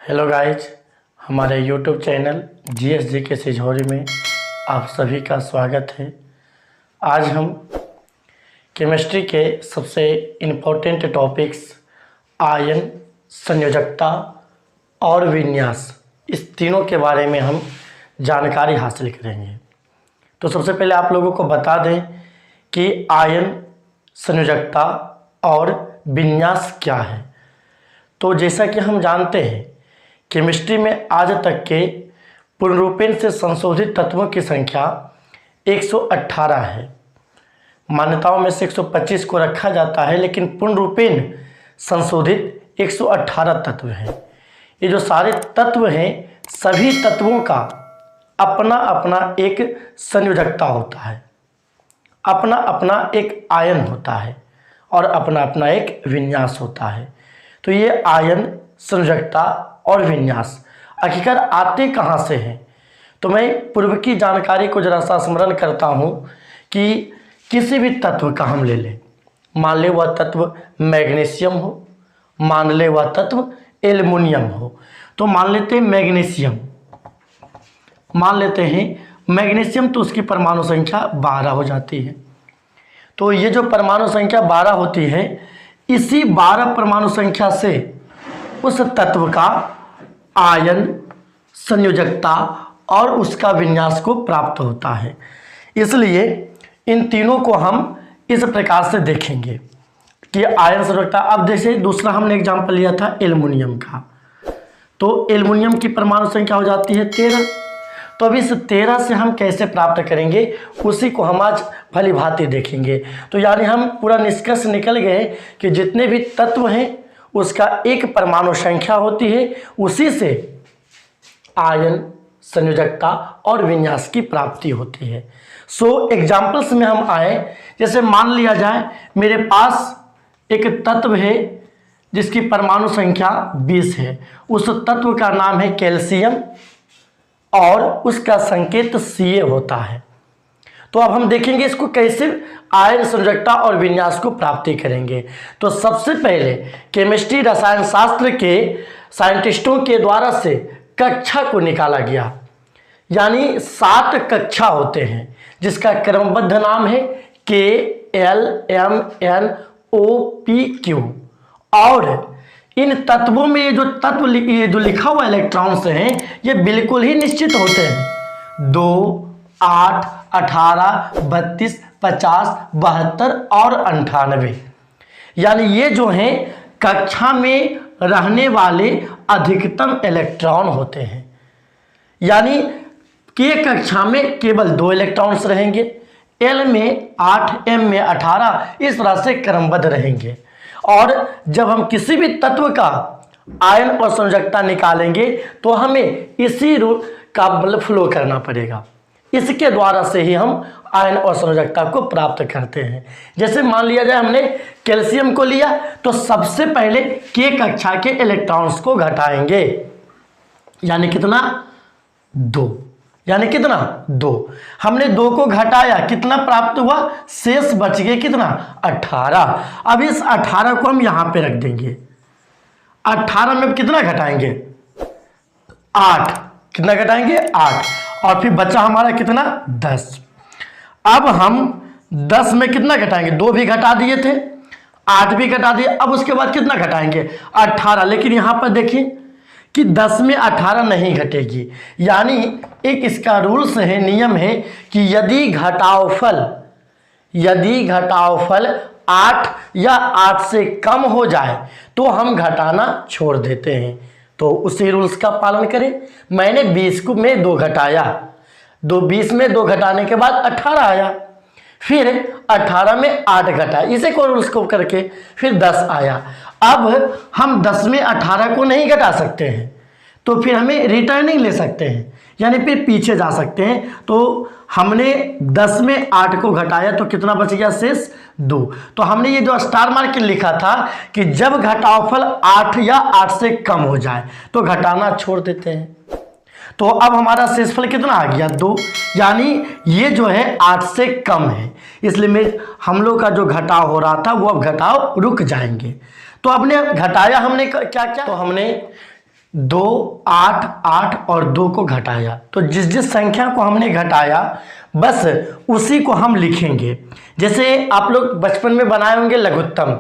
Hello guys, हमारे YouTube channel GSG के सिझौरी में आप सभी का स्वागत है। आज हम केमिस्ट्री के सबसे इम्पोर्टेंट टॉपिक्स आयन, संयोजकता और विन्यास, इस तीनों के बारे में हम जानकारी हासिल करेंगे। तो सबसे पहले आप लोगों को बता दें कि आयन, संयोजकता और विन्यास क्या है। तो जैसा कि हम जानते हैं, केमिस्ट्री में आज तक के पुनरुत्पन्न से संशोधित तत्वों की संख्या 118 है। मान्यताओं में से 125 को रखा जाता है, लेकिन पुनरुत्पन्न संशोधित 118 तत्व हैं। ये जो सारे तत्व हैं, सभी तत्वों का अपना अपना एक संयोजकता होता है, अपना अपना एक आयन होता है और अपना अपना एक विन्यास होता है। तो ये आयन, संयोजकता और विन्यास आखिरकार आते कहाँ से हैं? तो मैं पूर्व की जानकारी को जरा सा स्मरण करता हूँ कि किसी भी तत्व का हम ले लें, मान ले वह तत्व मैग्नीशियम हो, मान ले वह तत्व एल्युमिनियम हो। तो मान लेते हैं मैग्नीशियम, मान लेते हैं मैग्नीशियम, तो उसकी परमाणु संख्या 12 हो जाती है। तो ये जो परमाणु संख्या 12 होती है, इसी 12 परमाणु संख्या से उस तत्व का आयन, संयोजकता और उसका विन्यास को प्राप्त होता है। इसलिए इन तीनों को हम इस प्रकार से देखेंगे कि आयन, संयोजकता। अब जैसे दूसरा हमने एग्जाम्पल लिया था एल्युमिनियम का, तो एल्युमिनियम की परमाणु संख्या हो जाती है 13। तो अब इस 13 से हम कैसे प्राप्त करेंगे, उसी को हम आज भली भांति देखेंगे। तो यानी हम पूरा निष्कर्ष निकल गए कि जितने भी तत्व हैं उसका एक परमाणु संख्या होती है, उसी से आयन, संयोजकता और विन्यास की प्राप्ति होती है। सो एग्जाम्पल्स में हम आए, जैसे मान लिया जाए मेरे पास एक तत्व है जिसकी परमाणु संख्या 20 है। उस तत्व का नाम है कैल्शियम और उसका संकेत Ca होता है। तो अब हम देखेंगे इसको कैसे आयन, संयोजकता और विन्यास को प्राप्ति करेंगे। तो सबसे पहले केमिस्ट्री, रसायन शास्त्र के साइंटिस्टों के द्वारा से कक्षा को निकाला गया, यानी 7 कक्षा होते हैं जिसका क्रमबद्ध नाम है KLMNOPQ। और इन तत्वों में ये जो लिखा हुआ इलेक्ट्रॉन्स हैं, ये बिल्कुल ही निश्चित होते हैं। 2, 8, 18, 32, 50, 72 और 98। यानी ये जो हैं कक्षा में रहने वाले अधिकतम इलेक्ट्रॉन होते हैं। यानी कि कक्षा में केवल 2 इलेक्ट्रॉन्स रहेंगे, L में 8, M में 18, इस तरह से क्रमबद्ध रहेंगे। और जब हम किसी भी तत्व का आयन और संयोजकता निकालेंगे तो हमें इसी रूल का फ्लो करना पड़ेगा। इसके द्वारा से ही हम आयन और संयोजकता को प्राप्त करते हैं। जैसे मान लिया जाए हमने कैल्शियम को लिया, तो सबसे पहले K कक्षा के इलेक्ट्रॉन्स को घटाएंगे, यानी कितना 2, यानी कितना 2। हमने 2 को घटाया, कितना प्राप्त हुआ, शेष बच गए कितना 18। अब इस 18 को हम यहां पे रख देंगे। 18 में कितना घटाएंगे 8, कितना घटाएंगे 8, और फिर बचा हमारा कितना 10। अब हम 10 में कितना घटाएंगे, 2 भी घटा दिए थे, 8 भी घटा दिए। अब उसके बाद कितना घटाएंगे 18। लेकिन यहां पर देखिए कि 10 में 18 नहीं घटेगी। यानी एक इसका रूल्स है, नियम है कि यदि घटाओफल 8 या 8 से कम हो जाए तो हम घटाना छोड़ देते हैं। तो उसी रूल्स का पालन करें। मैंने 20 में 2 घटाया, 20 में 2 घटाने के बाद 18 आया, फिर 18 में 8 घटा, इसे को रूल्स को करके फिर 10 आया। अब हम 10 में 18 को नहीं घटा सकते हैं, तो फिर हमें रिटर्निंग ले सकते हैं, यानी फिर पीछे जा सकते हैं। तो हमने 10 में 8 को घटाया तो कितना बच गया, शेष 2। तो हमने ये जो स्टार मार्क लिखा था कि जब घटाओफल 8 या 8 से कम हो जाए तो घटाना छोड़ देते हैं। तो अब हमारा शेषफल कितना आ गया 2, यानी ये जो है 8 से कम है, इसलिए हम लोग का जो घटाव हो रहा था वो अब घटाव रुक जाएंगे। तो हमने घटाया, हमने क्या क्या, तो हमने 2, 8, 8 और 2 को घटाया, तो जिस जिस संख्या को हमने घटाया बस उसी को हम लिखेंगे। जैसे आप लोग बचपन में बनाए होंगे लघुत्तम,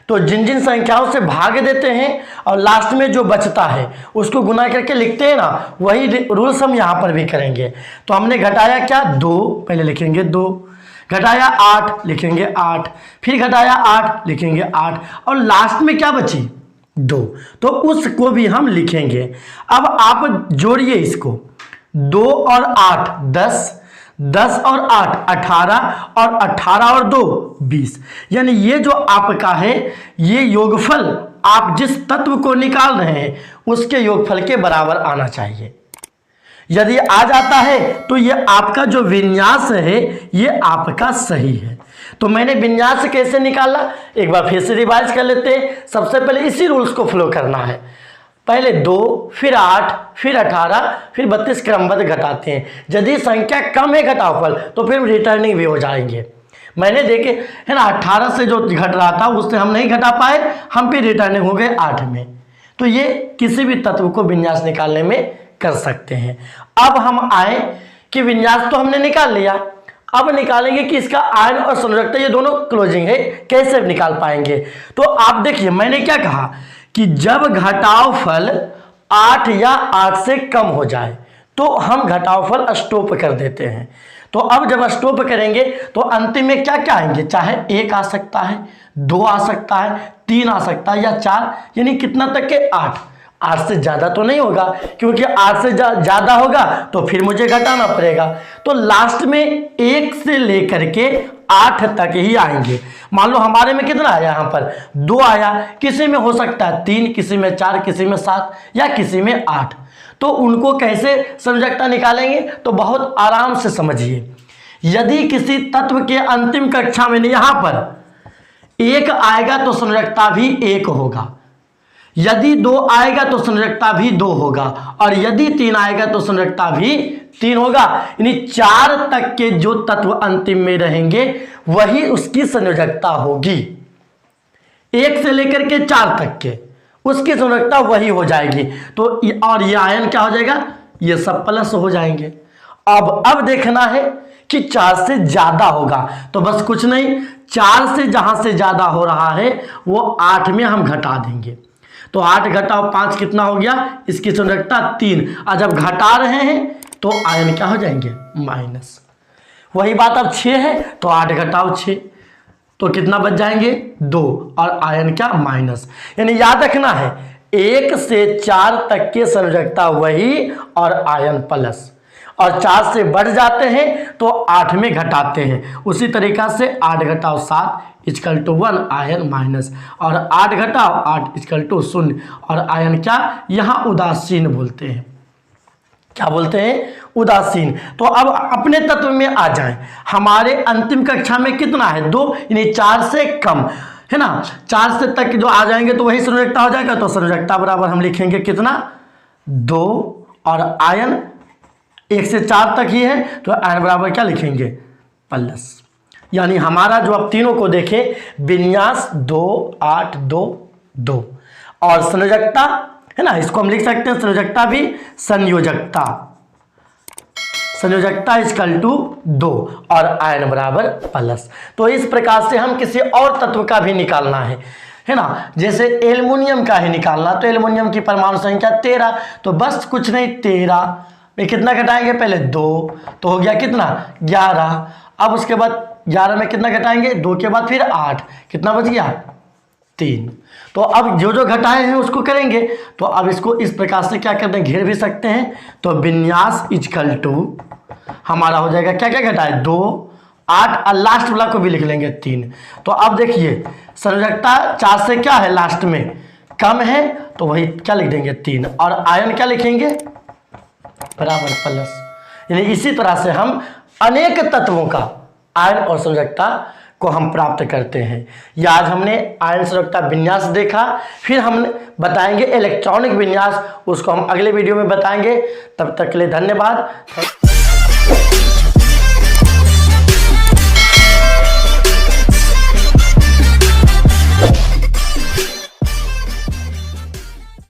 तो जिन जिन संख्याओं से भाग देते हैं और लास्ट में जो बचता है उसको गुना करके लिखते हैं ना, वही रूल्स हम यहाँ पर भी करेंगे। तो हमने घटाया क्या, 2, पहले लिखेंगे 2, घटाया 8 लिखेंगे 8, फिर घटाया 8 लिखेंगे 8 और लास्ट में क्या बची, 2, तो उसको भी हम लिखेंगे। अब आप जोड़िए इसको, 2 और 8 10, 10 और 8 18 और 18 और 2 20, यानी ये जो आपका है ये योगफल आप जिस तत्व को निकाल रहे हैं उसके योगफल के बराबर आना चाहिए। यदि आ जाता है तो ये आपका जो विन्यास है ये आपका सही है। तो मैंने विन्यास कैसे निकाला, एक बार फिर से रिवाइज कर लेते हैं। सबसे पहले इसी रूल्स को फॉलो करना है, पहले 2 फिर 8 फिर 18 फिर 32 क्रमबद्ध घटाते हैं। यदि संख्या कम है घटाओफल तो फिर रिटर्निंग भी हो जाएंगे। मैंने देखे है ना, 18 से जो घट रहा था उससे हम नहीं घटा पाए, हम फिर रिटर्निंग हो गए 8 में। तो ये किसी भी तत्व को विन्यास निकालने में कर सकते हैं। अब हम आए कि विन्यास तो हमने निकाल लिया, अब निकालेंगे कि इसका आयन और संयोजकता ये दोनों क्लोजिंग है, कैसे निकाल पाएंगे। तो आप देखिए मैंने क्या कहा कि जब घटाओफल 8 या 8 से कम हो जाए तो हम घटाओफल स्टॉप कर देते हैं। तो अब जब स्टॉप करेंगे तो अंतिम में क्या क्या आएंगे, चाहे 1 आ सकता है, 2 आ सकता है, 3 आ सकता है या 4, यानी कितना तक के 8। 8 से ज़्यादा तो नहीं होगा, क्योंकि 8 से ज़्यादा होगा तो फिर मुझे घटाना पड़ेगा। तो लास्ट में 1 से लेकर के 8 तक ही आएंगे। मान लो हमारे में कितना आया, यहाँ पर 2 आया, किसी में हो सकता है 3, किसी में 4, किसी में 7 या किसी में 8। तो उनको कैसे संयोजकता निकालेंगे, तो बहुत आराम से समझिए। यदि किसी तत्व के अंतिम कक्षा में यहाँ पर 1 आएगा तो संयोजकता भी 1 होगा, यदि 2 आएगा तो संयोजकता भी 2 होगा, और यदि 3 आएगा तो संयोजकता भी 3 होगा। यानी 4 तक के जो तत्व अंतिम में रहेंगे वही उसकी संयोजकता होगी। 1 से लेकर के 4 तक के उसकी संयोजकता वही हो जाएगी। तो और ये आयन क्या हो जाएगा, ये सब प्लस हो जाएंगे। अब देखना है कि 4 से ज्यादा होगा, तो बस कुछ नहीं, 4 से जहां से ज्यादा हो रहा है वो 8 में हम घटा देंगे। तो 8 घटाओ 5 कितना हो गया, इसकी संयोजकता 3। और जब घटा रहे हैं तो आयन क्या हो जाएंगे, माइनस। वही बात अब 6 है तो 8 घटाओ 6, तो कितना बच जाएंगे, 2, और आयन क्या, माइनस। यानी याद रखना है 1 से 4 तक के संयोजकता वही और आयन प्लस, और 4 से बढ़ जाते हैं तो 8 में घटाते हैं। उसी तरीका से 8 घटाओ 7 इक्वल टू 1, आयन माइनस, और 8 घटाओ 8 इक्वल टू 0, और आयन क्या, यहाँ उदासीन बोलते हैं। क्या बोलते हैं, उदासीन। तो अब अपने तत्व में आ जाएं। हमारे अंतिम कक्षा में कितना है, 2, यानी 4 से कम है ना, 4 से तक जो आ जाएंगे तो वही संयोजकता हो जाएगा। तो संयोजकता बराबर हम लिखेंगे कितना, 2, और आयन 1 से 4 तक ही है तो आयन बराबर क्या लिखेंगे, प्लस। यानी हमारा जो अब तीनों को देखें, विन्यास 2 8 2 2, और संयोजकता है ना, इसको हम लिख सकते हैं संयोजकता भी, संयोजकता इक्वल टू 2 और आयन बराबर प्लस। तो इस प्रकार से हम किसी और तत्व का भी निकालना है ना, जैसे एल्युमिनियम का ही निकालना, तो एल्युमिनियम की परमाणु संख्या 13, तो बस कुछ नहीं 13 में कितना घटाएंगे, पहले 2, तो हो गया कितना 11। अब उसके बाद 11 में कितना घटाएंगे, 2 के बाद फिर 8, कितना बच गया 3। तो अब जो जो घटाए हैं उसको करेंगे। तो अब इसको इस प्रकार से क्या करते हैं, घेर भी सकते हैं। तो विन्यास इक्वल टू हमारा हो जाएगा, क्या क्या घटाए, 2 8, और लास्ट वाला को भी लिख लेंगे 3। तो अब देखिए संयोजकता 4 से क्या है, लास्ट में कम है, तो वही क्या लिख देंगे 3, और आयन क्या लिखेंगे, बराबर प्लस। यानी इसी तरह से हम अनेक तत्वों का आयन और संयोजकता को हम प्राप्त करते हैं। या आज हमने आयन संयोजकता विन्यास देखा, फिर हम बताएंगे इलेक्ट्रॉनिक विन्यास, उसको हम अगले वीडियो में बताएंगे। तब तक के लिए धन्यवाद।